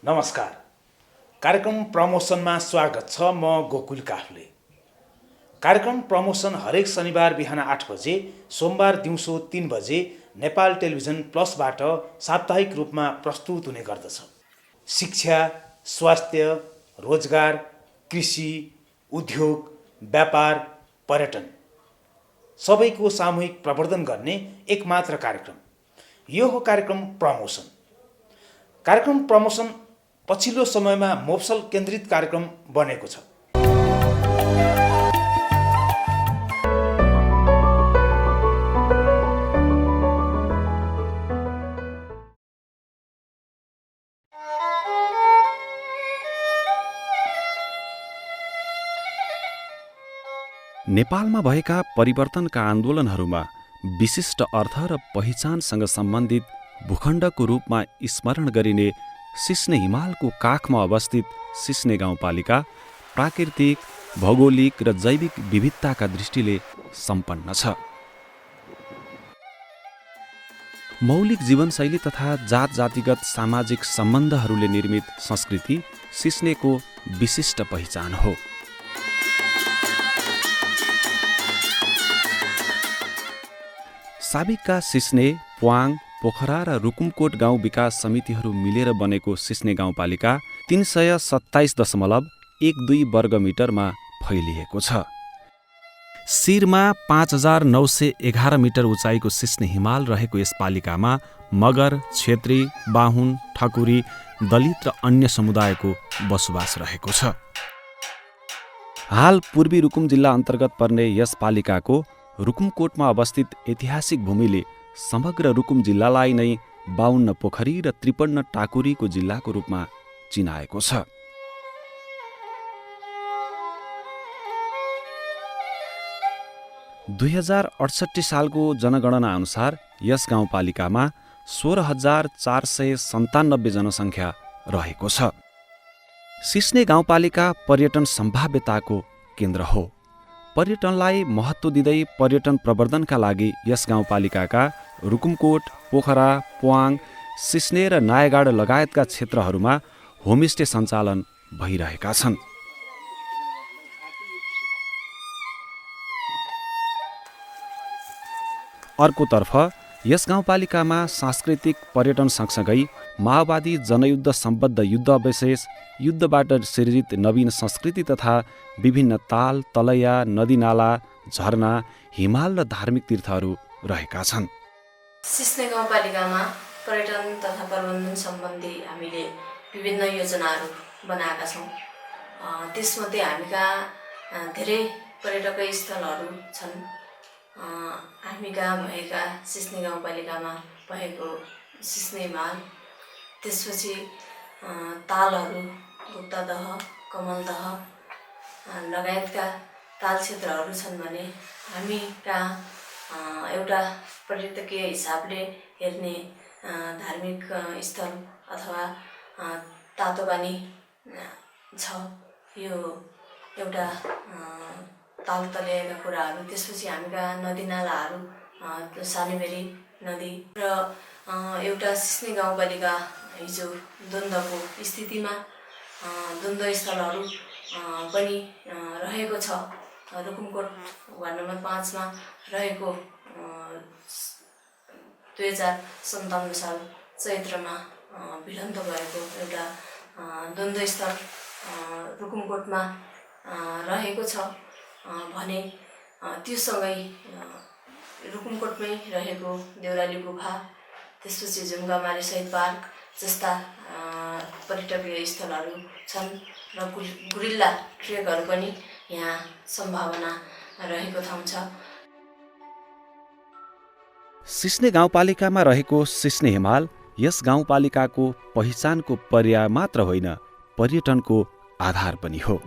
नमस्कार। कार्यक्रम प्रमोसनमा स्वागत छ। म गोकुल काफ्ले। कार्यक्रम प्रमोसन हरेक शनिबार बिहान 8 बजे, सोमबार दिउँसो 3 बजे नेपाल टेलिभिजन प्लसबाट साप्ताहिक रूपमा प्रस्तुत हुने गर्दछ। शिक्षा, स्वास्थ्य, रोजगार, कृषि, उद्योग, व्यापार, पर्यटन सबैको सामूहिक प्रवर्धन गर्ने एकमात्र कार्यक्रम यो हो कार्यक्रम प्रमोसन। कार्यक्रम प्रमोसन पछिल्लो समयमा मोफसल केन्द्रित कार्यक्रम बनेको छ। नेपालमा भएका परिवर्तनका आन्दोलनहरूमा विशिष्ट अर्थ र पहिचानसँग सम्बन्धित भूखण्डको रूपमा स्मरण गरिने सिस्ने हिमालको काखमा अवस्थित सिस्ने गाउँपालिका प्राकृतिक, भौगोलिक र जैविक विविधताका दृष्टिले सम्पन्न छ। मौलिक जीवनशैली तथा जात जातिगत सामाजिक सम्बन्धहरूले निर्मित संस्कृति सिस्नेको विशिष्ट पहिचान हो। साबिकका सिस्ने, प्वाङ, पोखरा र रुकुमकोट गाउँ विकास समितिहरू मिलेर बनेको सिस्ने गाउँपालिका 327.12 वर्गमिटरमा फैलिएको छ। शिरमा 5911 मिटर उचाइको सिस्ने हिमाल रहेको यस पालिकामा मगर, छेत्री, बाहुन, ठकुरी, दलित र अन्य समुदायको बसोबास रहेको छ। हाल पूर्वी रुकुम जिल्ला अन्तर्गत पर्ने यस पालिकाको रुकुमकोटमा अवस्थित ऐतिहासिक भूमिले समग्र रुकुम जिल्लालाई नै 52 पोखरी र 53 टाकुरीको जिल्लाको रूपमा चिनाएको छ। « 2068 सालको जनगणना अनुसार यस गाउँपालिकामा 16,497 जनसङ्ख्या रहेको छ। सिस्ने गाउँपालिका पर्यटन सम्भाव्यताको केन्द्र हो। पर्यटनलाई महत्त्व दिँदै पर्यटन प्रवर्धनका लागि यस गाउँपालिकाका रुकुमकोट, पोखरा, प्वाङ, सिस्ने र नायगाड लगायतका क्षेत्रहरूमा होमस्टे सञ्चालन भइरहेका छन्। अर्कोतर्फ यस गाउँपालिकामा सांस्कृतिक पर्यटन सँगसँगै माओवादी जनयुद्ध सम्बद्ध युद्ध अवशेष, युद्धबाट सिर्जित नवीन संस्कृति तथा विभिन्न ताल, तलैया, नदीनाला, झरना, हिमाल र धार्मिक तीर्थहरू रहेका छन्। सिस्ने गाउँपालिकामा पर्यटन तथा प्रबन्धन सम्बन्धी हामीले विभिन्न योजनाहरू बनाएका छौँ। त्यसमध्ये हामी कहाँ धेरै पर्यटकीय स्थलहरू छन्। हामी कहाँ भएका सिस्ने गाउँपालिकामा भएको सिस्ने हिमाल, त्यसपछि तालहरू, गुप्तादह, कमलदह लगायतका ताल क्षेत्रहरू छन् भने हामी कहाँ एउटा पर्यटकीय हिसाबले हेर्ने धार्मिक स्थल अथवा तातोबानी छ। यो एउटा ताल तल्याएका कुराहरू। त्यसपछि हामी कहाँ नदीनालाहरू, सानेबेरी नदी र एउटा सिस्ने गाउँपालिका हिजो द्वन्द्वको स्थितिमा द्वन्द्व स्थलहरू पनि रहेको छ। रुकुमकोट वार्ड नम्बर 5 मा रहेको 2057 साल चैत्रमा भिडन्त भएको एउटा द्वन्द्व स्थल रुकुमकोटमा रहेको छ भने त्योसँगै रुकुमकोटमै रहेको देउराली गुफा, त्यसपछि झुम्गामारी शहीद पार्क जस्ता पर्यटकीय स्थलहरू छन् र गुरिल्ला ट्रेकहरू पनि यहाँ सम्भावना रहेको ठाउँ छ। सिस्ने गाउँपालिकामा रहेको सिस्ने हिमाल यस गाउँपालिकाको पहिचानको पर्याय मात्र होइन, पर्यटनको आधार पनि हो।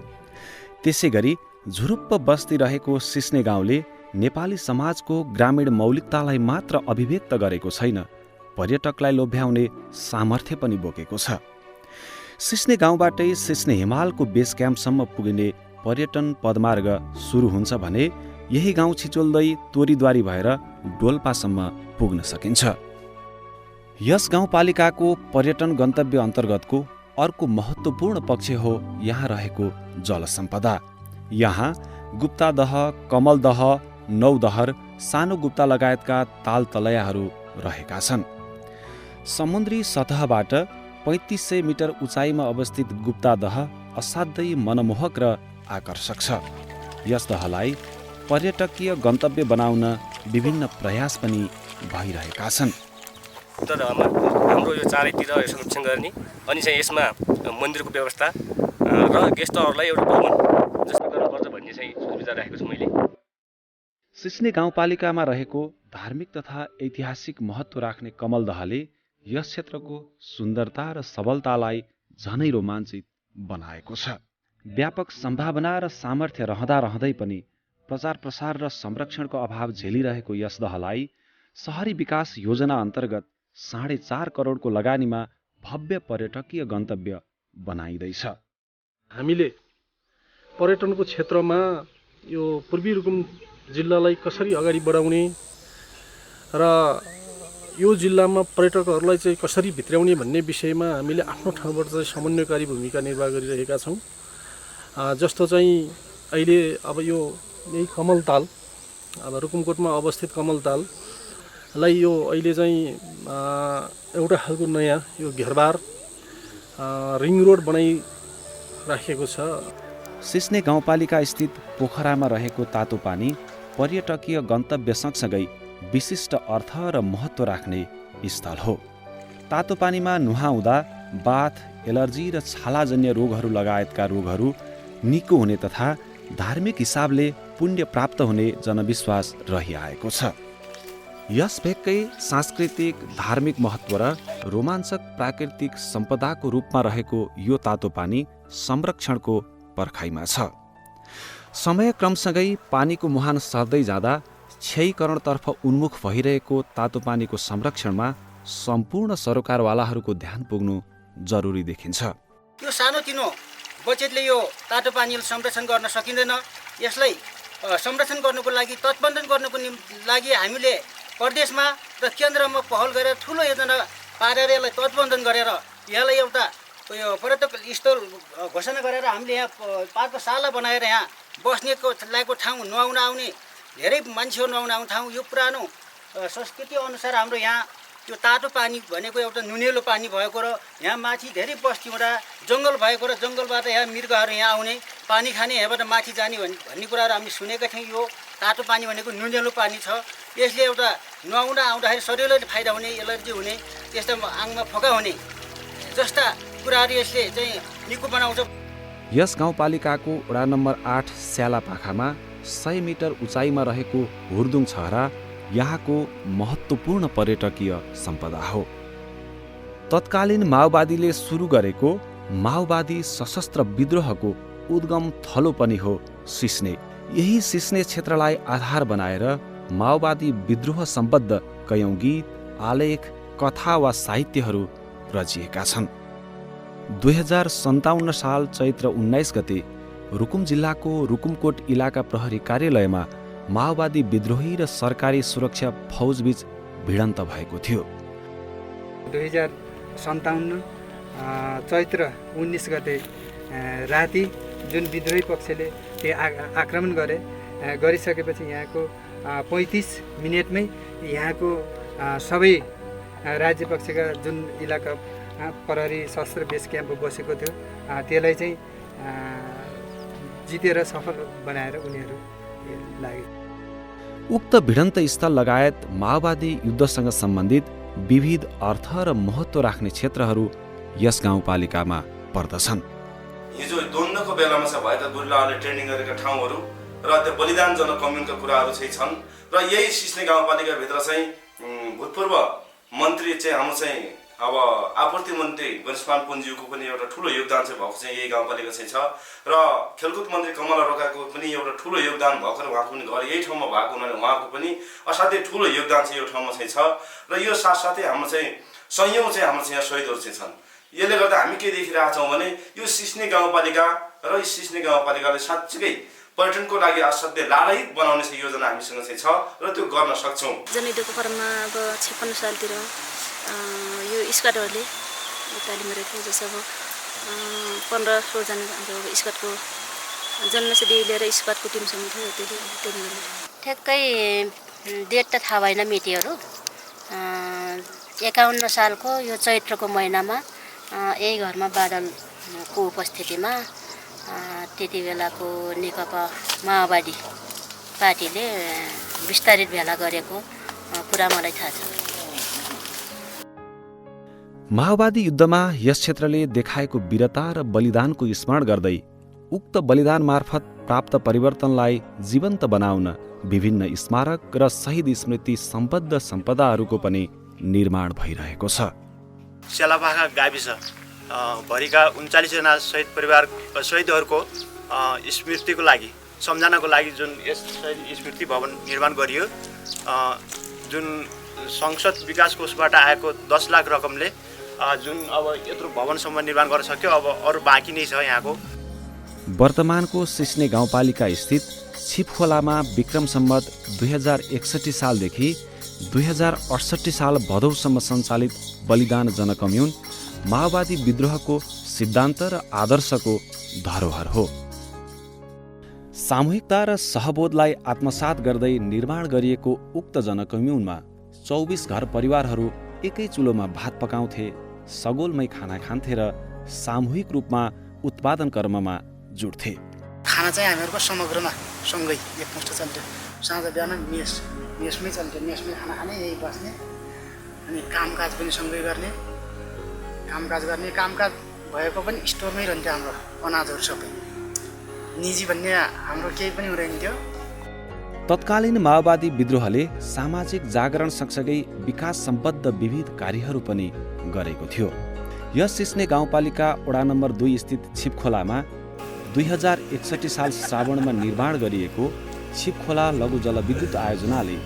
त्यसैगरी झुरुप्प बस्ती रहेको सिस्ने गाउँले नेपाली समाजको ग्रामीण मौलिकतालाई मात्र अभिव्यक्त गरेको छैन, पर्यटकलाई लोभ्याउने सामर्थ्य पनि बोकेको छ। सिस्ने गाउँबाटै सिस्ने हिमालको बेस क्याम्पसम्म पुगिने पर्यटन पदमार्ग सुरु हुन्छ भने यही गाउँ छिचोल्दै तोरीद्वारी भएर डोल्पासम्म पुग्न सकिन्छ। यस गाउँपालिकाको पर्यटन गन्तव्य अन्तर्गतको अर्को महत्त्वपूर्ण पक्ष हो यहाँ रहेको जलसम्पदा। यहाँ गुप्तादह, कमलदह, नौदहर, सानो गुप्ता लगायतका ताल तलैयाहरू रहेका छन्। समुद्री सतहबाट 3500 मिटर उचाइमा अवस्थित गुप्तादह असाध्यै मनमोहक र आकर्षक छ। यस दहलाई पर्यटकीय गन्तव्य बनाउन विभिन्न प्रयास पनि भइरहेका छन्। हाम्रो यो चारैतिर यो संरक्षण गर्ने अनि चाहिँ यसमा मन्दिरको व्यवस्था र गेस्टहरूलाई एउटा भवन जस्तो गर्नुपर्छ भन्ने चाहिँ सोच विचार राखेको छु मैले। सिस्ने गाउँपालिकामा रहेको धार्मिक तथा ऐतिहासिक महत्त्व राख्ने कमलदहले यस क्षेत्रको सुन्दरता र सबलतालाई झनै रोमाञ्चित बनाएको छ। व्यापक सम्भावना र सामर्थ्य रहँदै पनि प्रचार प्रसार र संरक्षणको अभाव झेलिरहेको यस दहलाई सहरी विकास योजना अन्तर्गत 4.5 करोडको लगानीमा भव्य पर्यटकीय गन्तव्य बनाइँदैछ। हामीले पर्यटनको क्षेत्रमा यो पूर्वी रुकुम जिल्लालाई कसरी अगाडि बढाउने र यो जिल्लामा पर्यटकहरूलाई चाहिँ कसरी भित्र्याउने भन्ने विषयमा हामीले आफ्नो ठाउँबाट चाहिँ समन्वयकारी भूमिका निर्वाह गरिरहेका छौँ। जस्तो चाहिँ अहिले अब यो यही कमलताल, अब रुकुमकोटमा अवस्थित कमलताललाई यो अहिले चाहिँ एउटा खालको नयाँ यो घेरबार रिङ रोड बनाइराखेको छ। सिस्ने गाउँपालिका स्थित पोखरामा रहेको तातो पानी पर्यटकीय गन्तव्य सँगसँगै विशिष्ट अर्थ र महत्त्व राख्ने स्थल हो। तातो पानीमा नुहाउँदा बाथ, एलर्जी र छालाजन्य रोगहरू लगायतका रोगहरू निको हुने तथा धार्मिक हिसाबले पुण्य प्राप्त हुने जनविश्वास रहिआएको छ। यस भेगकै सांस्कृतिक, धार्मिक महत्त्व र रोमाञ्चक प्राकृतिक सम्पदाको रूपमा रहेको यो तातो पानी संरक्षणको पर्खाइमा छ। समय क्रमसँगै पानीको मुहान सर्दै जाँदा क्षयीकरणतर्फ उन्मुख भइरहेको तातो पानीको संरक्षणमा सम्पूर्ण सरोकारवालाहरूको ध्यान पुग्नु जरुरी देखिन्छ। यो सानोतिनो बजेटले यो तातो पानीलाई संरक्षण गर्न सकिँदैन। यसलाई संरक्षण गर्नुको लागि, तटबन्धन गर्नुको लागि हामीले प्रदेशमा र केन्द्रमा पहल गरेर ठुलो योजना पारेर यसलाई तटबन्धन गरेर यसलाई एउटा यो पर्यटक स्थल घोषणा गरेर हामीले यहाँ पाठशाला बनाएर यहाँ बस्नेको लागेको ठाउँ, नुहाउन आउने धेरै मान्छेहरू नुहाउन आउने ठाउँ, यो पुरानो संस्कृति अनुसार हाम्रो यहाँ यो तातो पानी भनेको एउटा नुनिलो पानी भएको र यहाँ माथि धेरै बस्तीबाट जङ्गल भएको र जङ्गलबाट यहाँ मृगहरू यहाँ आउने, पानी खाने, यहाँबाट माथि जाने भन्ने कुराहरू हामीले सुनेका थियौँ। यो तातो पानी भनेको नुनिलो पानी छ। यसले एउटा नुहाउन आउँदाखेरि शरीरलाई फाइदा हुने, एलर्जी हुने, त्यस्तो आङमा फोका हुने जस्ता कुराहरू यसले चाहिँ निको बनाउँछ। यस गाउँपालिकाको वडा नम्बर 8 स्यालापाखामा 100 मिटर उचाइमा रहेको हुर्दुङ छहरा यहाँको महत्त्वपूर्ण पर्यटकीय सम्पदा हो। तत्कालीन माओवादीले सुरु गरेको माओवादी सशस्त्र विद्रोहको उद्गम थलो पनि हो सिस्ने। यही सिस्ने क्षेत्रलाई आधार बनाएर माओवादी विद्रोह सम्बद्ध कयौं गीत, आलेख, कथा वा साहित्यहरू रचिएका छन्। 2057 साल चैत्र 19 गते रुकुम जिल्लाको रुकुमकोट इलाका प्रहरी कार्यालयमा माओवादी विद्रोही र सरकारी सुरक्षा फौजबीच भिडन्त भएको थियो। 2057 चैत्र 19 गते राति जुन विद्रोही पक्षले त्यो आक्रमण गरिसकेपछि यहाँको 35 मिनटमै यहाँको सबै राज्य पक्षका जुन इलाका प्रहरी शस्त्र बेस क्याम्प बसेको थियो त्यसलाई चाहिँ जितेर सफल बनाएर उनीहरू लागे। उक्त भिडन्त स्थल लगायत माओवादी युद्धसँग सम्बन्धित विविध अर्थ र महत्त्व राख्ने क्षेत्रहरू यस गाउँपालिकामा पर्दछन्। हिजो द्वन्द्वको बेलामा चाहिँ भएका गुरिल्लाहरूले ट्रेनिङ गरेका ठाउँहरू र त्यो बलिदानजनक कम्युनिटीका कुराहरू चाहिँ छन् र यही सिस्ने गाउँपालिकाभित्र चाहिँ भूतपूर्व मन्त्री चाहिँ हाम्रो चाहिँ अब आपूर्ति मन्त्री गणेशमान पुन्ज्यूको पनि एउटा ठुलो योगदान चाहिँ भएको चाहिँ यही गाउँपालिका चाहिँ छ र खेलकुद मन्त्री कमला रोकाको पनि एउटा ठुलो योगदान भएको र उहाँको पनि घर यही ठाउँमा भएको हुनाले उहाँको पनि असाध्यै ठुलो योगदान चाहिँ यो ठाउँमा चाहिँ छ र यो साथसाथै हाम्रो चाहिँ संयौँ चाहिँ हाम्रो चाहिँ यहाँ शहीदहरू चाहिँ छन्। यसले गर्दा हामी के देखिरहेका छौँ भने यो सिस्ने गाउँपालिका र यो सिस्ने गाउँपालिकाले साँच्चीकै पर्यटनको लागि असाध्यै लालायित बनाउने चाहिँ योजना हामीसँग चाहिँ छ र त्यो गर्न सक्छौँ। जनयुद्धको क्रममा अब 56 सालतिर यो स्क्वाडहरूले तालिम गरेको थियो। जस्तो अब 15-16 जना हाम्रो स्काउटको जन्मसिद्धि लिएर स्काउटको टिमसँग थियो त्यति बेला। ठ्याक्कै डेट त थाहा भएन मितिहरू। 51 सालको यो चैत्रको महिनामा यही घरमा बादलको उपस्थितिमा त्यति बेलाको नेकपा माओवादी पार्टीले विस्तारित भेला गरेको कुरा मलाई थाहा छ। माओवादी युद्धमा यस क्षेत्रले देखाएको वीरता र बलिदानको स्मरण गर्दै उक्त बलिदान मार्फत प्राप्त परिवर्तनलाई जीवन्त बनाउन विभिन्न स्मारक र शहीद स्मृति सम्बद्ध सम्पदाहरूको पनि निर्माण भइरहेको छ। सेलापाखा गाविस भरिका 39 जना शहीद परिवार शहीदहरूको स्मृतिको लागि सम्झनाको लागि जुन यस स्मृति भवन निर्माण गरियो, जुन संसद विकास कोषबाट आएको 10 लाख रकमले जुन अब यत्रो भवनसम्म निर्माण गर्न सक्यो। अब अरू बाँकी नै छ यहाँको। वर्तमानको सिस्ने गाउँपालिका स्थित छिपखोलामा विक्रम सम्वत 2061 सालदेखि 2068 साल भदौसम्म सञ्चालित बलिदान जनकम्युन माओवादी विद्रोहको सिद्धान्त र आदर्शको धरोहर हो। सामूहिकता र सहबोधलाई आत्मसात गर्दै निर्माण गरिएको उक्त जनकम्युनमा 24 घर परिवारहरू एकै चुलोमा भात पकाउँथे, सगोलमै खाना खान्थे र सामूहिक रूपमा उत्पादन कर्ममा जुट्थे। खाना चाहिँ हामीहरूको समग्रमा सँगै एकमुष्ट चल्थ्यो। साँझ बिहान मेसमै चल्थ्यो। मेसमै खाना खाने, यही बस्ने, अनि कामकाज पनि सँगै गर्ने। कामकाज भएको पनि स्टोरमै रहन्थ्यो हाम्रो अनाजहरू सबै। निजी भन्ने हाम्रो केही पनि हुँदैन थियो। तत्कालीन माओवादी विद्रोहले सामाजिक जागरण सँगसँगै विकास सम्बद्ध विविध कार्यहरू पनि गरेको थियो। यस सिस्ने गाउँपालिका वडा नम्बर 2 स्थित छिपखोलामा 2061 साल श्रावणमा निर्माण गरिएको छिपखोला लघु जलविद्युत आयोजनाले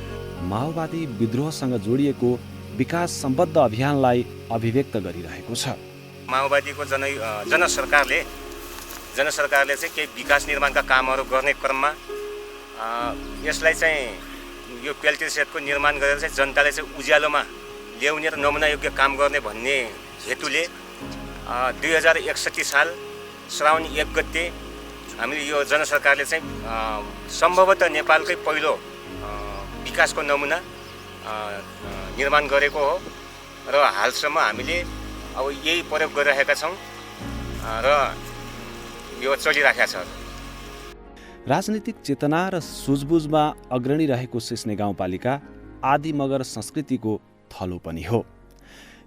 माओवादी विद्रोहसँग जोडिएको विकास सम्बद्ध अभियानलाई अभिव्यक्त गरिरहेको छ। माओवादीको जनसरकारले चाहिँ केही विकास निर्माणका कामहरू गर्ने क्रममा यसलाई चाहिँ यो पेल्टी सेटको निर्माण गरेर चाहिँ जनताले चाहिँ उज्यालोमा ल्याउने र नमुनायोग्य काम गर्ने भन्ने हेतुले 2061 साल श्रावण 1 गते हामीले यो जनसरकारले चाहिँ सम्भवतः नेपालकै पहिलो विकासको नमुना निर्माण गरेको हो र हालसम्म हामीले अब यही प्रयोग गरिरहेका छौँ र यो चलिरहेको छ। राजनीतिक चेतना र सुझबुझमा अग्रणी रहेको सिस्ने गाउँपालिका आदि मगर संस्कृतिको थलो पनि हो।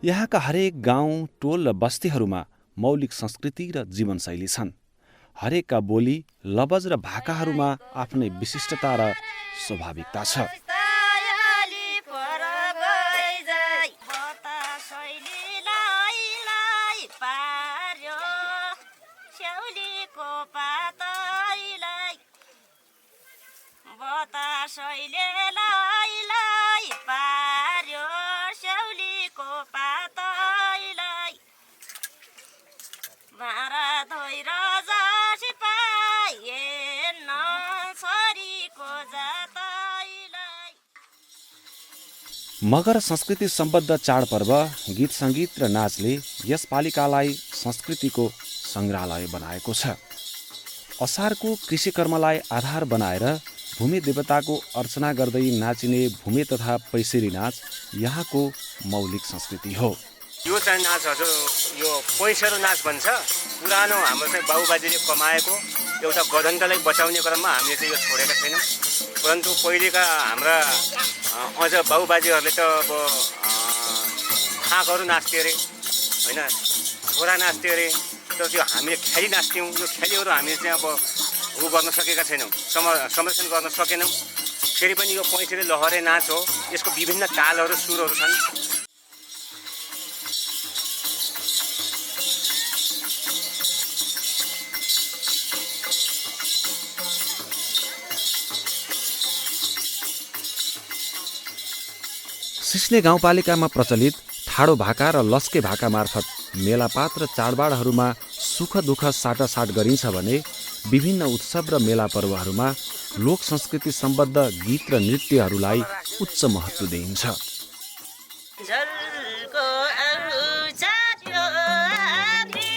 यहाँका हरेक गाउँ, टोल र बस्तीहरूमा मौलिक संस्कृति र जीवनशैली छन्। हरेकका बोली, लवज र भाकाहरूमा आफ्नै विशिष्टता र स्वाभाविकता छ। मगर संस्कृति सम्बद्ध चाडपर्व, गीत सङ्गीत र नाचले यस पालिकालाई संस्कृतिको सङ्ग्रहालय बनाएको छ। असारको कृषिकर्मलाई आधार बनाएर भूमि देवताको अर्चना गर्दै नाचिने भूमि तथा पैसेरी नाच यहाँको मौलिक संस्कृति हो। यो चाहिँ नाच हजुर यो पैसेरो नाच भन्छ। पुरानो हाम्रो चाहिँ बाबुबाजेले कमाएको एउटा गदन्तलाई बचाउने क्रममा हामीले चाहिँ यो छोडेका छैनौँ। परन्तु पहिलेका हाम्रा अझ बाबुबाजेहरूले त अब फाँकहरू नाच्थ्यो अरे होइन, घोडा नाच्थ्यो अरे। तर त्यो हामीले ख्याली नाच्थ्यौँ। यो ख्यालीहरू हामीले चाहिँ अब गर्न सकेका छैनौँ, संरक्षण गर्न सकेनौँ। फेरि पनि यो पैसेरी लहरे नाच हो। यसको विभिन्न तालहरू, सुरहरू छन्। सिस्ने गाउँपालिकामा प्रचलित ठाडो भाका र लस्के भाका मार्फत मेलापात र चाडबाडहरूमा सुख दुःख साटासाट गरिन्छ भने विभिन्न उत्सव र मेला पर्वहरूमा लोक संस्कृति सम्बद्ध गीत र नृत्यहरूलाई उच्च महत्त्व दिइन्छ। जलको आउ चाट्यो आदि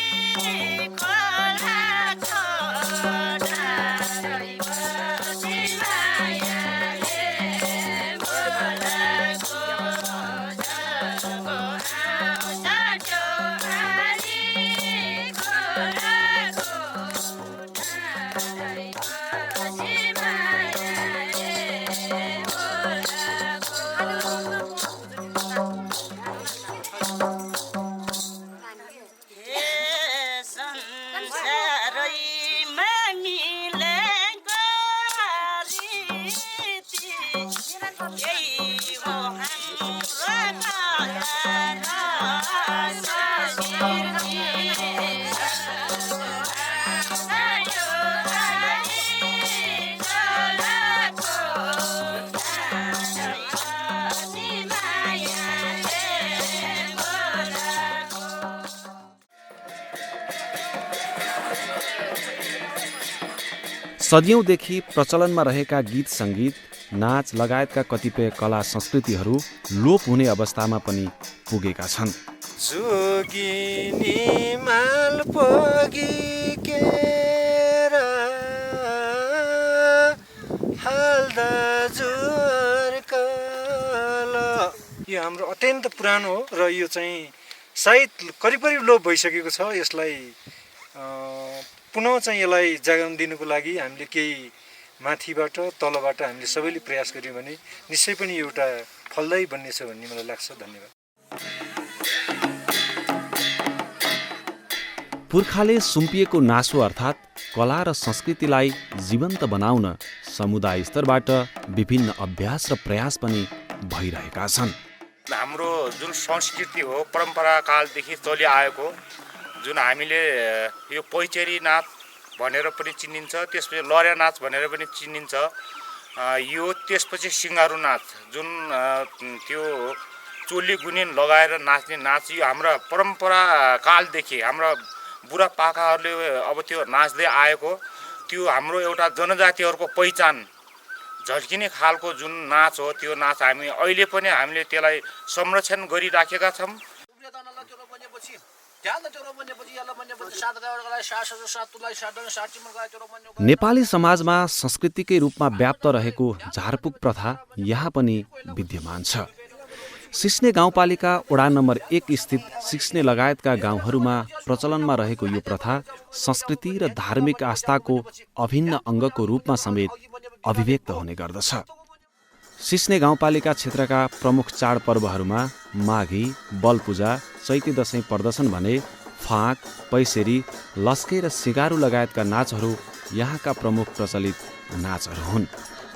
सदियौँदेखि प्रचलनमा रहेका गीत सङ्गीत, नाच लगायतका कतिपय कला संस्कृतिहरू लोप हुने अवस्थामा पनि पुगेका छन्। जोगिनी माल पोगी केरा हाल्दा जुर्कला। यो हाम्रो अत्यन्त पुरानो हो र यो चाहिँ सायद करिब लोप भइसकेको छ। यसलाई पुनः चाहिँ यसलाई जागरण दिनुको लागि हामीले केही माथिबाट तलबाट हामीले सबैले प्रयास गर्यौँ भने निश्चय पनि एउटा फलदायी बन्नेछ भन्ने मलाई लाग्छ। धन्यवाद। पुर्खाले सुम्पिएको नासो अर्थात् कला र संस्कृतिलाई जीवन्त बनाउन समुदाय स्तरबाट विभिन्न अभ्यास र प्रयास पनि भइरहेका छन्। हाम्रो जुन संस्कृति हो परम्परा कालदेखि चलिआएको, जुन हामीले यो पैचेरी नाच भनेर पनि चिनिन्छ, त्यसपछि लर्या नाच भनेर पनि चिनिन्छ। यो त्यसपछि सिङ्गारो नाच जुन त्यो चोली गुनिन लगाएर नाच्ने नाच, यो हाम्रा परम्परा कालदेखि हाम्रा बुढापाकाहरूले अब त्यो नाच्दै आएको, त्यो हाम्रो एउटा जनजातिहरूको पहिचान झल्किने खालको जुन नाच हो, त्यो नाच हामी अहिले पनि हामीले त्यसलाई संरक्षण गरिराखेका छौँ। नेपाली समाजमा संस्कृतिकै रूपमा व्याप्त रहेको झारपुक प्रथा यहाँ पनि विद्यमान छ। सिस्ने गाउँपालिका वडा नम्बर 1 स्थित सिस्ने लगायतका गाउँहरूमा प्रचलनमा रहेको यो प्रथा संस्कृति र धार्मिक आस्थाको अभिन्न अङ्गको रूपमा समेत अभिव्यक्त हुने गर्दछ। सिस्ने गाउँपालिका क्षेत्रका प्रमुख चाडपर्वहरूमा माघी, बलपूजा, चैते दशैं पर्दछन् भने फाँक, पैसेरी, लस्के र सिगारू लगायतका नाचहरू यहाँका प्रमुख प्रचलित नाचहरू हुन्।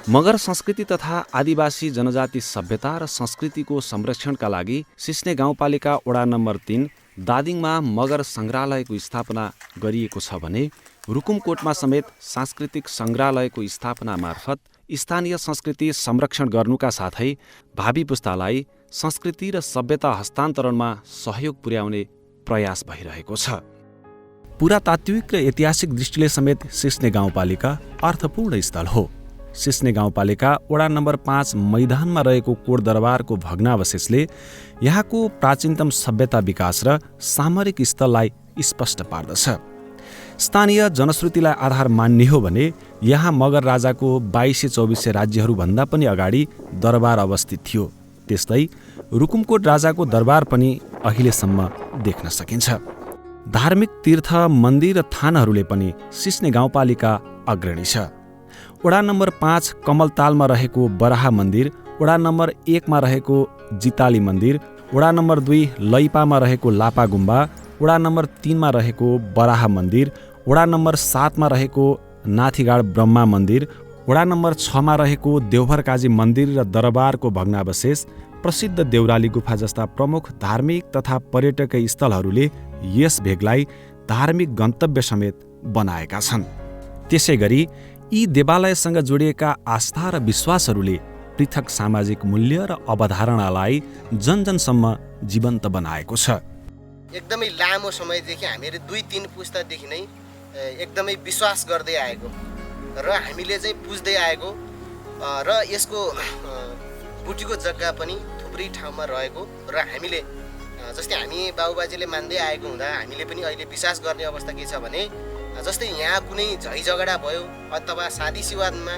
मगर संस्कृति तथा आदिवासी जनजाति सभ्यता र संस्कृतिको संरक्षणका लागि सिस्ने गाउँपालिका वडा नम्बर 3 दादिङमा मगर सङ्ग्रहालयको स्थापना गरिएको छ भने रुकुमकोटमा समेत सांस्कृतिक सङ्ग्रहालयको स्थापना मार्फत स्थानीय संस्कृति संरक्षण गर्नुका साथै भावी पुस्तालाई संस्कृति र सभ्यता हस्तान्तरणमा सहयोग पुर्याउने प्रयास भइरहेको छ। पुरातात्विक र ऐतिहासिक दृष्टिले समेत सिस्ने गाउँपालिका अर्थपूर्ण स्थल हो। सिस्ने गाउँपालिका वडा नम्बर 5 मैदानमा रहेको कोटदरबारको भग्नावशेषले यहाँको प्राचीनतम सभ्यता विकास र सामरिक स्थललाई स्पष्ट पार्दछ। स्थानीय जनश्रुतिलाई आधार मान्ने हो भने यहाँ मगर राजाको 2200-2400 राज्यहरूभन्दा पनि अगाडि दरबार अवस्थित थियो। त्यस्तै रुकुमकोट राजाको दरबार पनि अहिलेसम्म देख्न सकिन्छ। धार्मिक तीर्थ, मन्दिर र थानहरूले पनि सिस्ने गाउँपालिका अग्रणी छ। वडा नम्बर 5 कमलतालमा रहेको बराहा मन्दिर, वडा नम्बर 1 मा रहेको जिताली मन्दिर, वडा नम्बर 2 लैपामा रहेको लापा गुम्बा, वडा नम्बर 3 मा रहेको बराहा मन्दिर, वडा नम्बर 7 मा रहेको नाथीगाड ब्रह्मा मन्दिर, वडा नम्बर 6 मा रहेको देवभरकाजी मन्दिर र दरबारको भग्नावशेष, प्रसिद्ध देउराली गुफा जस्ता प्रमुख धार्मिक तथा पर्यटकीय स्थलहरूले यस भेगलाई धार्मिक गन्तव्य समेत बनाएका छन्। त्यसै गरी यी देवालयसँग जोडिएका आस्था र विश्वासहरूले पृथक सामाजिक मूल्य र अवधारणालाई जनजनसम्म जीवन्त बनाएको छ। एकदमै लामो समयदेखि हामीहरू 2-3 पुस्तादेखि नै एकदमै विश्वास गर्दै आएको र हामीले चाहिँ पुज्दै आएको र यसको बुटीको जग्गा पनि थुप्रै ठाउँमा रहेको र हामीले जस्तै हामी बाबुबाजेले मान्दै आएको हुँदा हामीले पनि अहिले विश्वास गर्ने अवस्था के छ भने जस्तै यहाँ कुनै झैझगडा भयो अथवा शादी विवादमा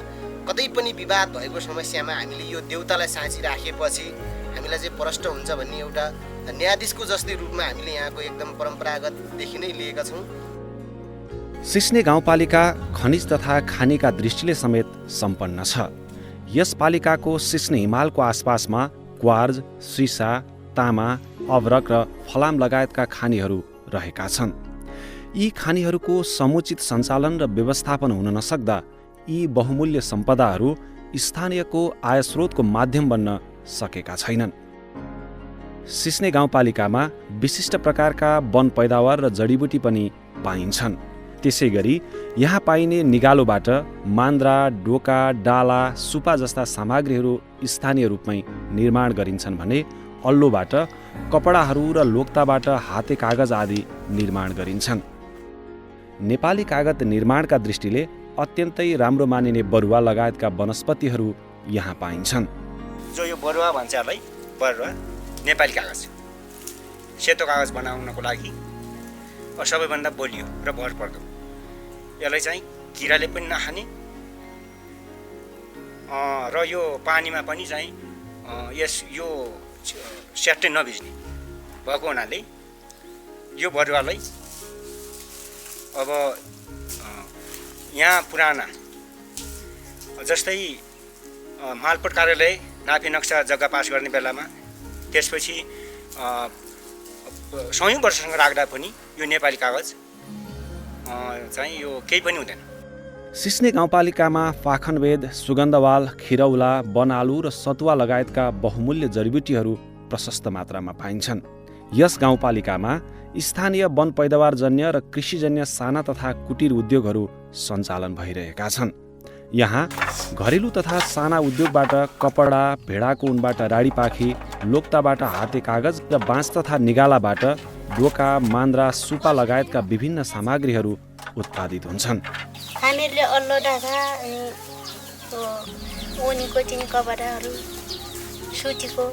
कतै पनि विवाद भएको समस्यामा हामीले यो देउतालाई साँची राखेपछि हामीलाई चाहिँ प्रष्ट हुन्छ भन्ने एउटा न्यायाधीशको जस्तै रूपमा हामीले यहाँको एकदम परम्परागतदेखि नै लिएका छौँ। सिस्ने गाउँपालिका खनिज तथा खानीका दृष्टिले समेत सम्पन्न छ। यस पालिकाको सिस्ने हिमालको आसपासमा क्वार्ज, सिसा, तामा, अभ्रक र फलाम लगायतका खानीहरू रहेका छन्। यी खानीहरूको समुचित सञ्चालन र व्यवस्थापन हुन नसक्दा यी बहुमूल्य सम्पदाहरू स्थानीयको आयस्रोतको माध्यम बन्न सकेका छैनन्। सिस्ने गाउँपालिकामा विशिष्ट प्रकारका वन पैदावार र जडीबुटी पनि पाइन्छन्। त्यसै गरी यहाँ पाइने निगालोबाट मान्द्रा, डोका, डाला, सुपा जस्ता सामग्रीहरू स्थानीय रूपमै निर्माण गरिन्छन् भने अल्लोबाट कपडाहरू र लोक्ताबाट हाते कागज आदि निर्माण गरिन्छन्। नेपाली कागज निर्माणका दृष्टिले अत्यन्तै राम्रो मानिने बरुवा लगायतका वनस्पतिहरू यहाँ पाइन्छन्। जो यो बरुवा भन्छ यसलाई, बरुवा नेपाली कागज, सेतो कागज बनाउनको लागि सबैभन्दा बलियो र भरपर्दो। यसलाई चाहिँ किराले पनि नखाने र यो पानीमा पनि चाहिँ यो स्याट्टै नभिज्ने भएको हुनाले यो बरुवालाई अब यहाँ पुराना जस्तै मालपोत कार्यालय नापी नक्सा जग्गा पास गर्ने बेलामा त्यसपछि 100 वर्षसँग राख्दा पनि यो नेपाली कागज चाहिँ यो केही पनि हुँदैन। सिस्ने गाउँपालिकामा पाखनवेद, सुगन्धवाल, खिरौला, बनालु र सतुवा लगायतका बहुमूल्य जडीबुटीहरू प्रशस्त मात्रामा पाइन्छन्। यस गाउँपालिकामा स्थानीय वन पैदावारजन्य र कृषिजन्य साना तथा कुटीर उद्योगहरू सञ्चालन भइरहेका छन्। यहाँ घरेलु तथा साना उद्योगबाट कपडा, भेडाको उनबाट राडीपाखी, लोक्ताबाट हाते कागज र बाँस तथा निगालाबाट डोका, मान्द्रा, सुपा लगायतका विभिन्न सामग्रीहरू उत्पादित हुन्छन्। हामीहरूले अल्लो ढाका अनि ओनीको चिनी कपडाहरू सुतीको।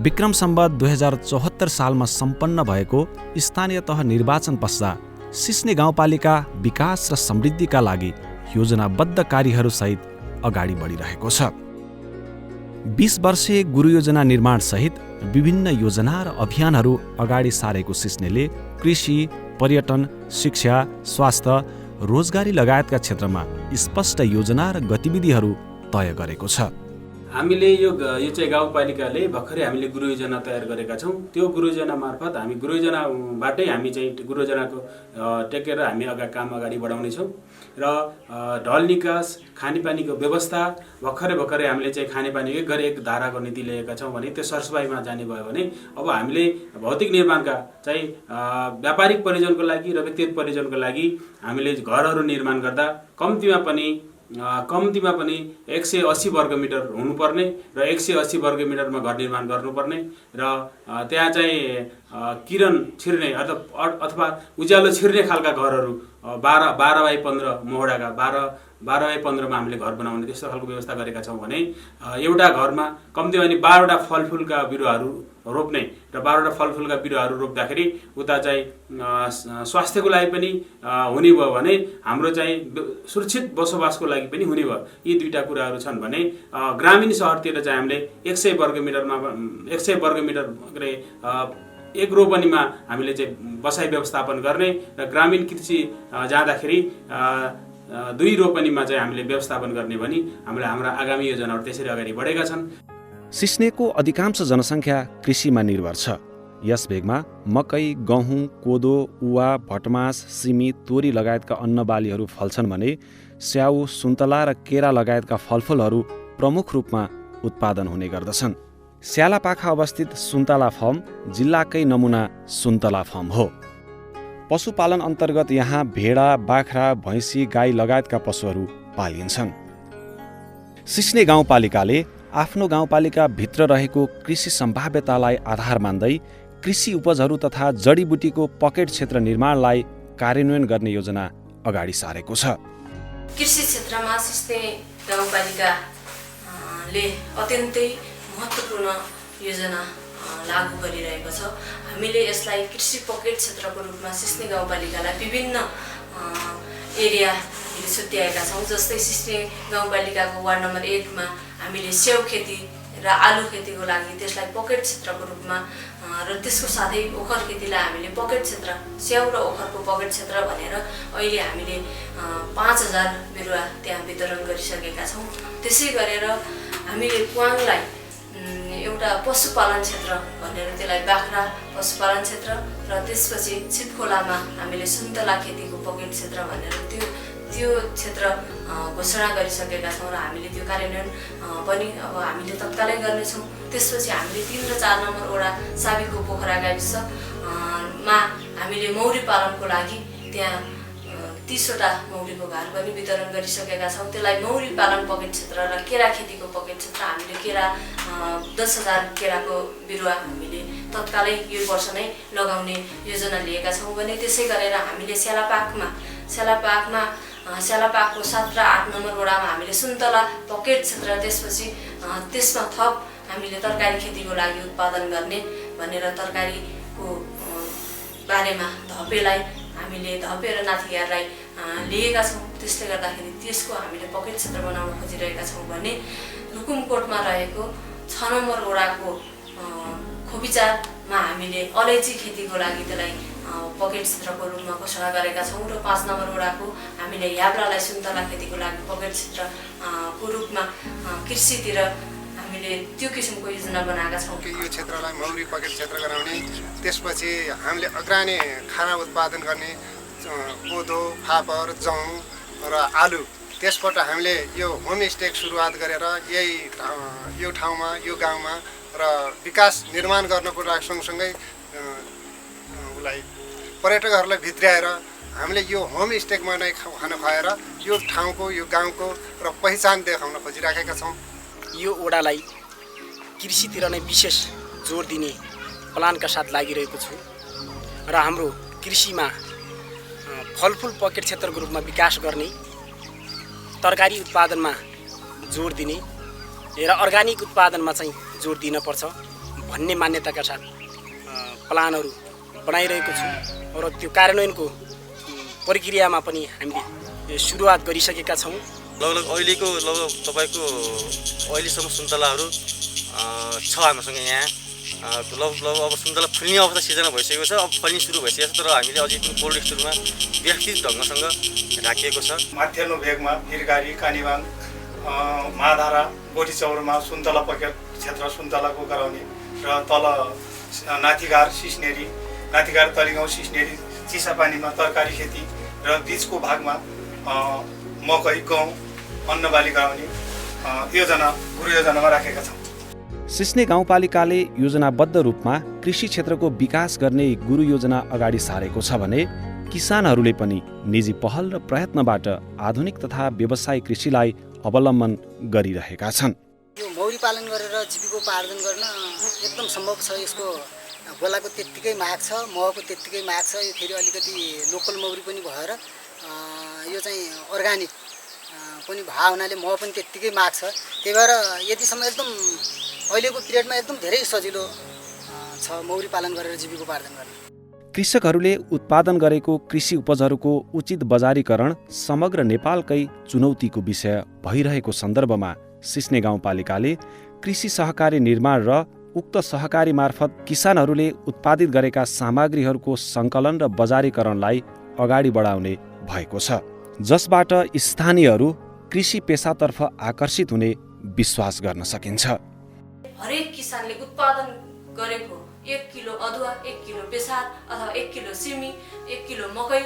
विक्रम सम्वत 2074 सालमा सम्पन्न भएको स्थानीय तह निर्वाचन पश्चात सिस्ने गाउँपालिका विकास र समृद्धिका लागि योजनाबद्ध कार्यहरूसहित अगाडि बढिरहेको छ। 20 वर्षे गुरु योजना निर्माण सहित विभिन्न योजना र अभियानहरू अगाडि सारेको सिस्नेले कृषि, पर्यटन, शिक्षा, स्वास्थ्य, रोजगारी लगायतका क्षेत्रमा स्पष्ट योजना र गतिविधिहरू तय गरेको छ। हामीले यो चाहिँ गाउँपालिकाले भर्खरै हामीले गुरु योजना तयार गरेका छौँ। त्यो गुरु योजना मार्फत हामी गुरु योजनाबाटै हामी चाहिँ गुरु योजनाको टेकेर हामी काम अगाडि बढाउनेछौँ र ढल निकास, खानेपानीको व्यवस्था भर्खरै हामीले चाहिँ खानेपानीकै गरी एक धाराको नीति लिएका छौँ भने त्यो सरसफाइमा जाने भयो भने अब हामीले भौतिक निर्माणका चाहिँ व्यापारिक प्रयोजनको लागि र व्यक्तिगत प्रयोजनको लागि हामीले घरहरू निर्माण गर्दा कम्तीमा पनि 180 वर्ग मिटर हुनुपर्ने र 180 वर्ग मिटरमा घर निर्माण गर्नुपर्ने र त्यहाँ चाहिँ किरण छिर्ने अथवा उज्यालो छिर्ने खालका घरहरू 12x15 मोहडाका 12x15 हामीले घर बनाउने त्यस्तो खालको व्यवस्था गरेका छौँ भने एउटा घरमा कम्तीमा पनि 12वटा फलफुलका बिरुवाहरू रोप्ने र 12वटा फलफुलका बिरुवाहरू रोप्दाखेरि उता चाहिँ स्वास्थ्यको लागि पनि हुने भयो भने हाम्रो चाहिँ सुरक्षित बसोबासको लागि पनि हुने भयो। यी दुईटा कुराहरू छन् भने ग्रामीण सहरतिर चाहिँ हामीले 100 वर्ग मिटर एक रोपनीमा हामीले चाहिँ बसाइ व्यवस्थापन गर्ने र ग्रामीण कृषि जाँदाखेरि 2 रोपनीमा चाहिँ हामीले व्यवस्थापन गर्ने भनी हाम्रा आगामी योजनाहरू त्यसरी अगाडि बढेका छन्। सिस्नेको अधिकांश जनसङ्ख्या कृषिमा निर्भर छ। यस भेगमा मकै, गहुँ, कोदो, उवा, भटमास, सिमी, तोरी लगायतका अन्न बालीहरू फल्छन् भने स्याउ, सुन्तला र केरा लगायतका फलफुलहरू प्रमुख रूपमा उत्पादन हुने गर्दछन्। स्यालापाखा अवस्थित सुन्तला फर्म जिल्लाकै नमुना सुन्तला फर्म हो। पशुपालन अन्तर्गत यहाँ भेडा, बाख्रा, भैँसी, गाई लगायतका पशुहरू पालिन्छन्। सिस्ने गाउँपालिकाले आफ्नो गाउँपालिका भित्र रहेको कृषि सम्भाव्यतालाई आधार मान्दै कृषि उपजहरू तथा जडीबुटीको पकेट क्षेत्र निर्माणलाई कार्यान्वयन गर्ने योजना अगाडि सारेको छ। कृषि क्षेत्रमा सिस्ने गाउँपालिकाले अत्यन्तै महत्त्वपूर्ण योजना लागू गरिरहेको छ। हामीले यसलाई कृषि पकेट क्षेत्रको रूपमा सिस्ने गाउँपालिकालाई विभिन्न एरियाहरू छुट्याएका छौँ। जस्तै सिस्ने गाउँपालिकाको वार्ड नम्बर 1 मा हामीले स्याउ खेती र आलु खेतीको लागि त्यसलाई पकेट क्षेत्रको रूपमा र त्यसको साथै ओखर खेतीलाई हामीले पकेट क्षेत्र, स्याउ र ओखरको पकेट क्षेत्र भनेर अहिले हामीले 5000 बिरुवा त्यहाँ वितरण गरिसकेका छौँ। त्यसै गरेर हामीले प्वाङलाई एउटा पशुपालन क्षेत्र भनेर त्यसलाई बाख्रा पशुपालन क्षेत्र र त्यसपछि छिपखोलामा हामीले सुन्तला खेतीको पकेट क्षेत्र भनेर त्यो क्षेत्र घोषणा गरिसकेका छौँ र हामीले त्यो कार्यान्वयन पनि अब हामीले तत्कालै गर्नेछौँ। त्यसपछि हामीले 3 र 4 नम्बर वडा साबिकको पोखरा गाविसमा हामीले मौरी पालनको लागि त्यहाँ 30वटा मौरीको घर पनि वितरण गरिसकेका छौँ। त्यसलाई मौरी पालन पकेट क्षेत्र र केरा खेतीको पकेट क्षेत्र हामीले केरा 10,000 केराको बिरुवा हामीले तत्कालै यो वर्ष नै लगाउने योजना लिएका छौँ भने त्यसै गरेर हामीले स्यालापाकको 7 र 8 नम्बर वडामा हामीले सुन्तला पकेट क्षेत्र, त्यसपछि त्यसमा थप हामीले तरकारी खेतीको लागि उत्पादन गर्ने भनेर तरकारीको बारेमा हामीले धपे र नाथिगारलाई लिएका छौँ। त्यसले गर्दाखेरि त्यसको हामीले पकेट क्षेत्र बनाउन खोजिरहेका छौँ भने रुकुमकोटमा रहेको 6 नम्बर वडाको खोपिचारमा हामीले अलैँची खेतीको लागि त्यसलाई पकेट क्षेत्रको रूपमा घोषणा गरेका छौँ र 5 नम्बर वडाको हामीले याब्रालाई सुन्तला खेतीको लागि पकेट क्षेत्रको रूपमा कृषितिर हामीले त्यो किसिमको योजना बनाएका छौँ। यो क्षेत्रलाई मौरी पकेट क्षेत्र गराउने, त्यसपछि हामीले अग्राने खाना उत्पादन गर्ने कोदो, फापर, जौ र आलु, त्यसबाट हामीले यो होमस्टे सुरुवात गरेर यो ठाउँमा यो गाउँमा र विकास निर्माण गर्नको लागि सँगसँगै उसलाई पर्यटकहरूलाई भित्र्याएर हामीले यो होमस्टेमा नै खाना खुवाएर यो ठाउँको यो गाउँको र पहिचान देखाउन खोजिराखेका छौँ। यो ओडालाई कृषितिर नै विशेष जोड दिने प्लानका साथ लागिरहेको छु र हाम्रो कृषिमा फलफुल पकेट क्षेत्रको रूपमा विकास गर्ने, तरकारी उत्पादनमा जोड दिने र अर्ग्यानिक उत्पादनमा चाहिँ जोड दिनपर्छ भन्ने मान्यताका साथ प्लानहरू बनाइरहेको छु र त्यो कार्यान्वयनको प्रक्रियामा पनि हामीले सुरुवात गरिसकेका छौँ। लगभग अहिलेको तपाईँको अहिलेसम्म सुन्तलाहरू छ हामीसँग यहाँ। लगभग अब सुन्तला फुल्ने अवस्था सिजन भइसकेको छ, अब फल्ने सुरु भइसकेको छ, तर हामीले अझै पनि कोल्ड स्टोरमा व्यवस्थित ढङ्गसँग राखिएको छ। माथिल्लो भेगमा फिरगारी, कानीबाङ, महाधारा, गोठी चौरमा सुन्तला पकेट क्षेत्र सुन्तलाको गराउने र तल नाथिगार, सिस्नेरी, नाथिगार, तलिगाउँ, सिस्नेरी, चिसापानीमा तरकारी खेती र बिचको भागमा मकै, गहुँ, अन्नबाली गराउने गुरु योजनामा राखेका छौँ। सिस्ने गाउँपालिकाले योजनाबद्ध रूपमा कृषि क्षेत्रको विकास गर्ने गुरु योजना अगाडि सारेको छ भने किसानहरूले पनि निजी पहल र प्रयत्नबाट आधुनिक तथा व्यवसायिक कृषिलाई अवलम्बन गरिरहेका छन्। यो मौरी पालन गरेर जीविकोपार्जन गर्न एकदम सम्भव छ। यसको गोलाको त्यत्तिकै माग छ, महको त्यत्तिकै माग छ। यो फेरि अलिकति लोकल मौरी पनि भएर यो चाहिँ अर्ग्यानिक पनि भए हुनाले मह पनि त्यत्तिकै माग छ। त्यही भएर यतिसम्म एकदम अहिलेको पिरियडमा एकदम धेरै सजिलो छ मौरी पालन गरेर जीविकोपार्जन गर्न। कृषकहरूले उत्पादन गरेको कृषि उपजहरूको उचित बजारीकरण समग्र नेपालकै चुनौतीको विषय भइरहेको सन्दर्भमा सिस्ने गाउँपालिकाले कृषि सहकारी निर्माण र उक्त सहकारी मार्फत किसानहरूले उत्पादित गरेका सामग्रीहरूको सङ्कलन र बजारीकरणलाई अगाडि बढाउने भएको छ, जसबाट स्थानीयहरू कृषि पेसातर्फ आकर्षित हुने विश्वास गर्न सकिन्छ। हरेक किसानले उत्पादन गरेको 1 किलो अदुवा, 1 किलो बेसार अथवा 1 किलो सिमी, 1 किलो मकै,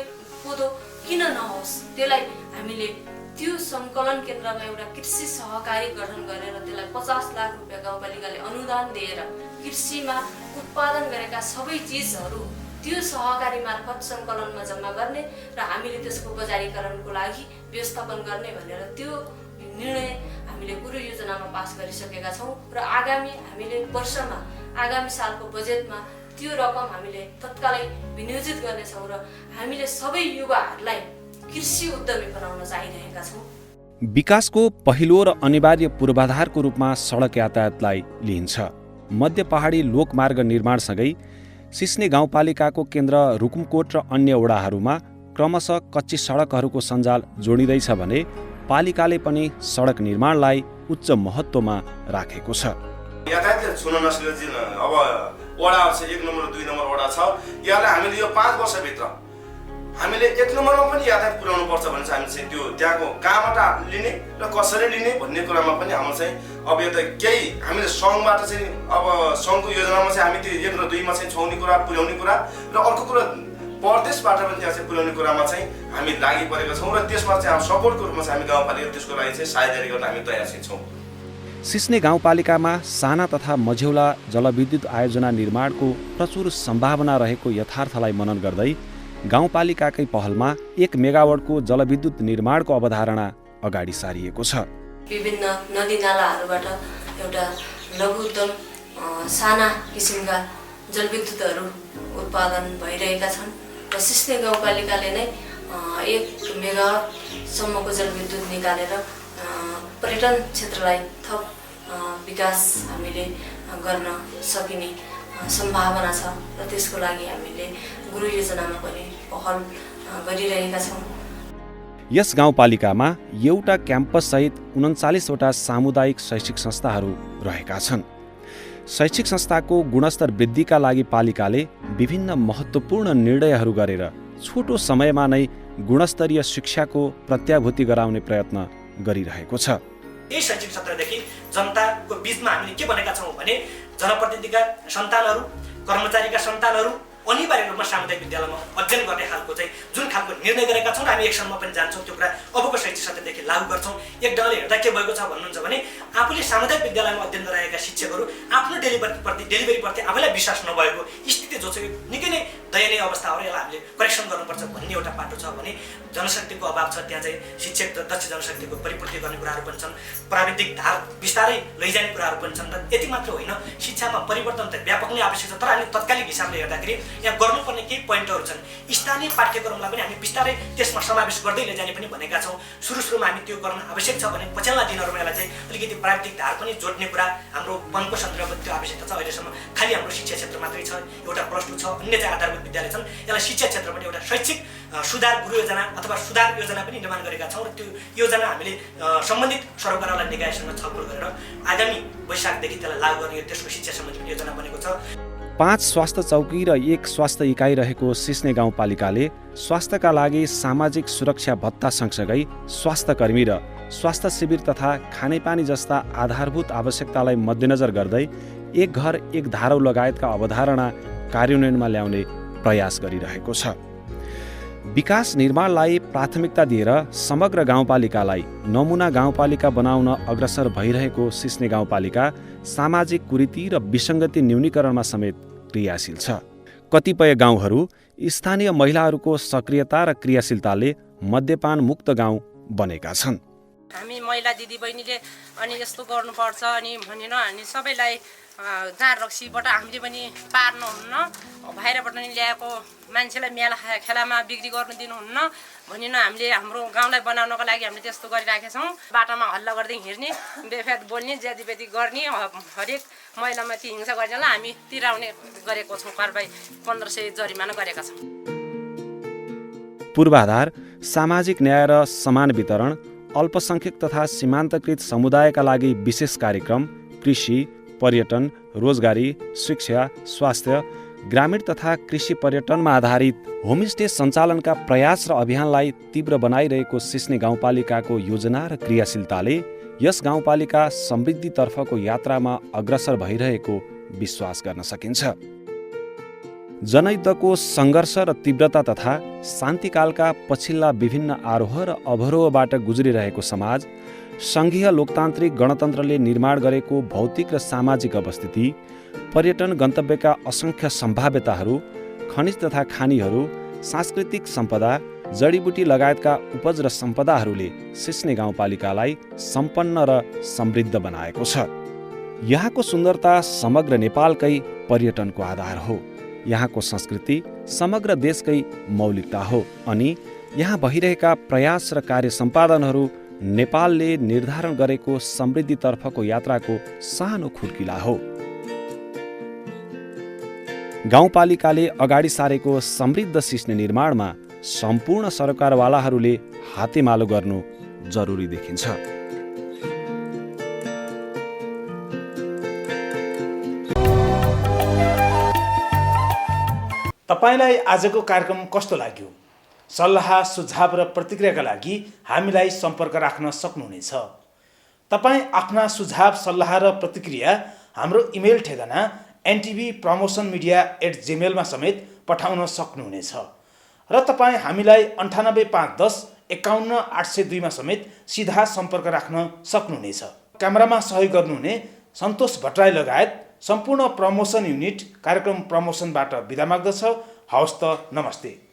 कोदो किन नहोस्, त्यसलाई हामीले त्यो सङ्कलन केन्द्रमा एउटा कृषि सहकारी गठन गरेर त्यसलाई 50 लाख रुपियाँ गाउँपालिकाले अनुदान दिएर कृषिमा उत्पादन गरेका सबै चिजहरू त्यो सहकारी मार्फत सङ्कलनमा जम्मा गर्ने र हामीले त्यसको बजारीकरणको लागि व्यवस्थापन गर्ने भनेर त्यो निर्णय हामीले गुरु योजनामा पास गरिसकेका छौँ र आगामी सालको बजेटमा त्यो रकम हामीले तत्कालै विनियोजित गर्नेछौँ र हामीले सबै युवाहरूलाई कृषि उद्यमी बनाउन चाहिरहेका छौँ। विकासको पहिलो र अनिवार्य पूर्वाधारको रूपमा सडक यातायातलाई लिइन्छ। मध्य पहाडी लोकमार्ग निर्माणसँगै सिस्ने गाउँपालिकाको केन्द्र रुकुमकोट र अन्य वडाहरूमा क्रमशः कच्ची सडकहरूको सञ्जाल जोडिँदैछ भने पालिकाले पनि सडक निर्माणलाई उच्च महत्त्वमा राखेको छ। यातायातले छुन नसकेपछि अब वडाहरू छ 1 नम्बर 2 नम्बर वडा छ, यसलाई हामीले यो 5 वर्षभित्र हामीले 1 नम्बरमा पनि यातायात पुर्याउनु पर्छ भने चाहिँ हामी चाहिँ त्यो त्यहाँको कहाँबाट लिने र कसरी लिने भन्ने कुरामा पनि हाम्रो चाहिँ अब यो त केही हामीले सङ्घबाट चाहिँ अब सङ्घको योजनामा चाहिँ हामी त्यो 1 र 2 मा चाहिँ छाउने कुरा पुर्याउने कुरा र अर्को कुरा प्रदेशबाट पनि त्यहाँ चाहिँ पुर्याउने कुरामा चाहिँ हामी लागि परेका छौँ र त्यसमा चाहिँ सपोर्टको रूपमा चाहिँ हामी गाउँपालिका त्यसको लागि चाहिँ सहायता गर्न हामी तयार छौँ। सिस्ने गाउँपालिकामा साना तथा मझौला जलविद्युत आयोजना निर्माणको प्रचुर सम्भावना रहेको यथार्थलाई मनन गर्दै गाउँपालिकाकै पहलमा 1 मेगावाटको जलविद्युत निर्माणको अवधारणा अगाडि सारिएको छ। विभिन्न नदीनालाहरूबाट एउटा लघु उद्यम साना किसिमका जलविद्युतहरू उत्पादन भइरहेका छन् र सिस्ने गाउँपालिकाले नै 1 मेगावाटसम्मको जलविद्युत निकालेर पर्यटन क्षेत्रलाई थप विकास हामीले गर्न सकिने सम्भावना छ र त्यसको लागि हामीले गुरु योजनामा पनि पहल गरिरहेका छौँ। यस गाउँपालिकामा एउटा क्याम्पस सहित 39वटा सामुदायिक शैक्षिक संस्थाहरू रहेका छन्। शैक्षिक संस्थाको गुणस्तर वृद्धिका लागि पालिकाले विभिन्न महत्त्वपूर्ण निर्णयहरू गरेर छोटो समयमा नै गुणस्तरीय शिक्षाको प्रत्याभूति गराउने प्रयत्न गरिरहेको छ। यही शैक्षिक सत्रदेखि जनताको बीचमा हामीले के भनेका छौँ भने जनप्रतिनिधिका सन्तानहरू, कर्मचारीका सन्तानहरू अनिवार्य रूपमा सामुदायिक विद्यालयमा अध्ययन गर्ने खालको चाहिँ जुन खालको निर्णय गरेका छौँ र हामी एकसम्म पनि जान्छौँ, त्यो कुरा अबको शैक्षिक सत्रदेखि लागू गर्छौँ। एक ढङ्गले हेर्दा के भएको छ भन्नुहुन्छ भने आफूले सामुदायिक विद्यालयमा अध्ययन गराएका शिक्षकहरू आफ्नो डेलिभरीप्रति आफैलाई विश्वास नभएको स्थिति जो चाहिँ निकै नै दयनीय अवस्था हो र यसलाई हामीले करेक्सन गर्नुपर्छ भन्ने एउटा बाटो छ भने जनशक्तिको अभाव छ, त्यहाँ चाहिँ शिक्षक दक्ष जनशक्तिको परिपूर्ति गर्ने कुराहरू पनि छन्, प्राविधिक धार बिस्तारै लैजाने कुराहरू पनि छन् र यति मात्र होइन शिक्षामा परिवर्तन त व्यापक नै आवश्यक छ। तर हामीले तत्कालिक हिसाबले हेर्दाखेरि यहाँ गर्नुपर्ने केही पोइन्टहरू छन्। स्थानीय पाठ्यक्रमलाई पनि हामी बिस्तारै त्यसमा समावेश गर्दै लैजाने पनि भनेका छौँ। सुरुमा हामी त्यो गर्न आवश्यक छ भने पछिल्ला दिनहरूमा यसलाई चाहिँ अलिकति प्राविधिक धार पनि जोड्ने कुरा हाम्रो वनको सन्दर्भमा त्यो आवश्यकता छ। अहिलेसम्म खालि हाम्रो शिक्षा क्षेत्र मात्रै छ, एउटा +2 छ, अन्य चाहिँ आधारभूत विद्यालय छन्। यसलाई शिक्षा क्षेत्र पनि एउटा शैक्षिक सुधार गुरु योजना अथवा सुधार योजना पनि निर्माण गरेका छौँ र त्यो योजना हामीले सम्बन्धित सरकारवाला निकायसँग छलफल गरेर आगामी वैशाखदेखि त्यसलाई लागू गर्ने त्यसको शिक्षा सम्बन्धी योजना बनेको छ। 5 स्वास्थ्य चौकी र 1 स्वास्थ्य इकाइ रहेको सिस्ने गाउँपालिकाले स्वास्थ्यका लागि सामाजिक सुरक्षा भत्ता सँगसँगै स्वास्थ्यकर्मी र स्वास्थ्य शिविर तथा खानेपानी जस्ता आधारभूत आवश्यकतालाई मध्यनजर गर्दै 1 घर 1 धारो लगायतका अवधारणा कार्यान्वयनमा ल्याउने प्रयास गरिरहेको छ। विकास निर्माणलाई प्राथमिकता दिएर समग्र गाउँपालिकालाई नमुना गाउँपालिका बनाउन अग्रसर भइरहेको सिस्ने गाउँपालिका सामाजिक कुरीति र विसङ्गति न्यूनीकरणमा समेत क्रियाशील छ। कतिपय गाउँहरू स्थानीय महिलाहरूको सक्रियता र क्रियाशीलताले मद्यपान मुक्त गाउँ बनेका छन्। हामी महिला दिदीबहिनीले अनि यस्तो गर्नुपर्छ अनि भनेर हामी सबैलाई जाँड रक्सीबाट हामीले पनि पार्नुहुन्न, बाहिरबाट नि ल्याएको मान्छेलाई मेला खेलामा बिक्री गर्नु दिनुहुन्न भनिन हामीले हाम्रो गाउँलाई बनाउनको लागि हामीले त्यस्तो गरिराखेका छौँ। बाटोमा हल्ला गर्दै हिँड्ने, बेफात बोल्ने, ज्यादीबेदी गर्ने, हरेक महिलामाथि हिंसा गर्नेलाई हामी तिराउने गरेको छौँ। कारबाही 1500 जरिमाना गरेका छौँ। पूर्वाधार, सामाजिक न्याय र समान वितरण, अल्पसंख्यक तथा सीमान्तकृत समुदायका लागि विशेष कार्यक्रम, कृषि, पर्यटन, रोजगारी, शिक्षा, स्वास्थ्य, ग्रामीण तथा कृषि पर्यटनमा आधारित होमस्टे सञ्चालनका प्रयास र अभियानलाई तीव्र बनाइरहेको सिस्ने गाउँपालिकाको योजना र क्रियाशीलताले यस गाउँपालिका समृद्धितर्फको यात्रामा अग्रसर भइरहेको विश्वास गर्न सकिन्छ। जनयुद्धको सङ्घर्ष र तीव्रता तथा शान्तिकालका पछिल्ला विभिन्न आरोह र अवरोहबाट गुज्रिरहेको समाज, सङ्घीय लोकतान्त्रिक गणतन्त्रले निर्माण गरेको भौतिक र सामाजिक अवस्थिति, पर्यटन गन्तव्यका असङ्ख्य सम्भाव्यताहरू, खनिज तथा खानीहरू, सांस्कृतिक सम्पदा, जडीबुटी लगायतका उपज र सम्पदाहरूले सिस्ने गाउँपालिकालाई सम्पन्न र समृद्ध बनाएको छ। यहाँको सुन्दरता समग्र नेपालकै पर्यटनको आधार हो। यहाँको संस्कृति समग्र देशकै मौलिकता हो अनि यहाँ भइरहेका प्रयास र कार्य सम्पादनहरू नेपालले निर्धारण गरेको समृद्धितर्फको यात्राको सानो खुड्किला हो। गाउँपालिकाले अगाडि सारेको समृद्ध सिस्ने निर्माणमा सम्पूर्ण सरकारवालाहरूले हातेमालो गर्नु जरुरी देखिन्छ। तपाईलाई आजको कार्यक्रम कस्तो लाग्यो? सल्लाह, सुझाव र प्रतिक्रियाका लागि हामीलाई सम्पर्क राख्न सक्नुहुनेछ। तपाईँ आफ्ना सुझाव, सल्लाह र प्रतिक्रिया हाम्रो इमेल ठेगाना ntbpromotionmedia@gmail मा समेत पठाउन सक्नुहुनेछ र तपाईँ हामीलाई 98510 51802 मा समेत सिधा सम्पर्क राख्न सक्नुहुनेछ। क्यामेरामा सहयोग गर्नुहुने सन्तोष भट्टराई लगायत सम्पूर्ण प्रमोसन युनिट कार्यक्रम प्रमोसनबाट बिदा माग्दछ। हवस् त, नमस्ते।